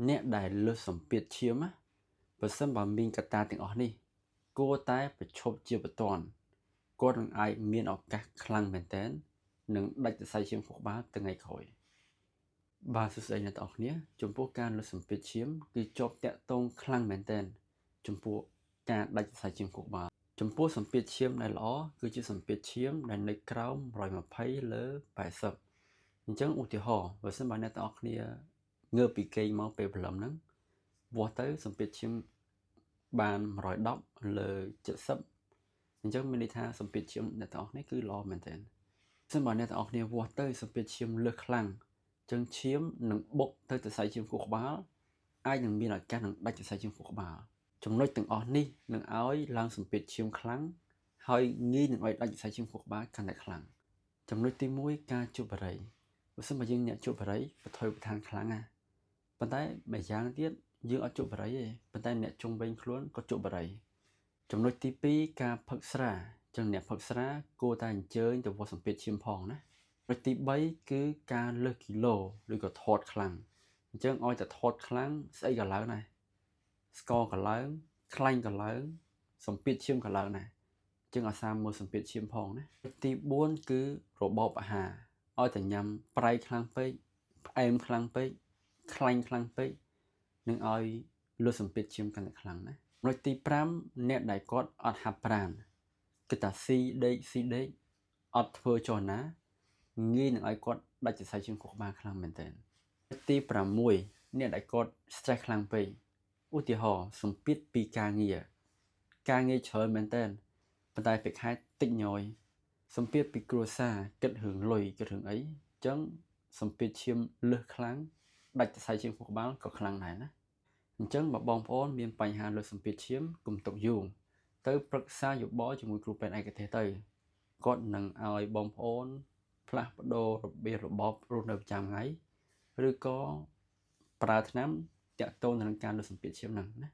អ្នកដែលលើសសម្ពាធឈាមណាបើសិនបើមានកត្តាទាំងអស់នេះគួរតែប្រឈប់ជាបន្ទាន់គាត់នឹងអាចមានឱកាសខ្លាំងមែនទែននឹងដាច់សរសៃឈាមខួរក្បាលថ្ងៃក្រោយបាទសួស្តីអ្នកទាំងអស់គ្នាចំពោះការលើសសម្ពាធឈាមគឺជាប់តាក់ទងខ្លាំងមែនទែនចំពោះការដាច់សរសៃឈាមខួរក្បាលចំពោះសម្ពាធឈាមដែលល្អគឺជាសម្ពាធឈាមដែលនៅក្រោម120លើ80អញ្ចឹងឧទាហរណ៍បើសិនបើអ្នកទាំងអស់គ្នាងើបពីគេងមកពេលព្រលឹមហ្នឹងវាស់ទៅសម្ពាធឈាមបាន110លើ70អញ្ចឹងមានន័យថាសម្ពាធឈាមអ្នកទាំងអស់គ្នាគឺល្អមែនទែនបើសិនបើអ្នកទាំងអស់គ្នាវាស់ទៅសម្ពាធឈាមលើសខ្លាំងអញ្ចឹងឈាមនឹងបុកទៅសរសៃឈាមខួរក្បាលអាចនឹងមានឱកាសនឹងដាច់សរសៃឈាមខួរក្បាលចំណុចទាំងអស់នេះនឹងឲ្យឡើងសម្ពាធឈាមខ្លាំងហើយងាយនឹងឲ្យដាច់សរសៃឈាមខួរក្បាលកាន់តែខ្លាំងចំណុចទី1ការជក់បារីបើសិនបើយើងអ្នកជក់បារីបន្ថយបន្ថានខ្លាំងណាប៉ុន្តែម្យ៉ាងទៀតយើងអត់ជក់បារីទេប៉ុន្តែអ្នកជុំវិញខ្លួនក៏ជក់បារីចំណុចទី2ការផឹកស្រាចឹងអ្នកផឹកស្រាគួរតែអញ្ជើញទៅវាស់សម្ពាធឈាមផងណាចំណុចទី3គឺការលើសគីឡូឬក៏ធាត់ខ្លាំងអញ្ចឹងឲ្យតែធាត់ខ្លាំងស្អីក៏ឡើងដែរស្ករក៏ឡើងខ្លាញ់ក៏ឡើងសម្ពាធឈាមក៏ឡើងដែរអញ្ចឹងអាសាមើលសម្ពាធឈាមផងណាទី4គឺរបបអាហារឲ្យតែញ៉ាំប្រៃខ្លាំងពេកផ្អែមខ្លាំងពេកខ្លាញ់ខ្លាំងពេកនឹងឲ្យលើសសម្ពាធឈាមកាន់តែខ្លាំងណាចំណុចទី5អ្នកដែលគាត់អត់ហាត់ប្រាណគឺថាស៊ីដេកអត់ធ្វើចុះណាងាយនឹងឲ្យគាត់ដាច់សរសៃឈាមខួរក្បាលខ្លាំងមែនទែនទី6អ្នកដែលគាត់ stress ខ្លាំងពេកឧទាហរណ៍សម្ពាធពីការងារច្រើនមែនទែនប៉ុន្តែពេលខែតិចញយសម្ពាធពីគ្រួសារគិតរឿងលុយគិតរឿងអីអញ្ចឹងសម្ពាធឈាមលើសខ្លាំងដាច់សរសៃឈាមខួរក្បាលក៏ខ្លាំងដែរណាអញ្ចឹងបើបងប្អូនមានបញ្ហាលើសសម្ពាធឈាមកុំទុកយូរទៅប្រឹក្សាយោបល់ជាមួយគ្រូពេទ្យឯកទេសទៅគាត់នឹងឲ្យបងប្អូនផ្លាស់ប្ដូររបៀបរបបរស់នៅប្រចាំថ្ងៃឬក៏ប្រើថ្នាំតាក់ទងនឹងការលើសសម្ពាធឈាមហ្នឹងណា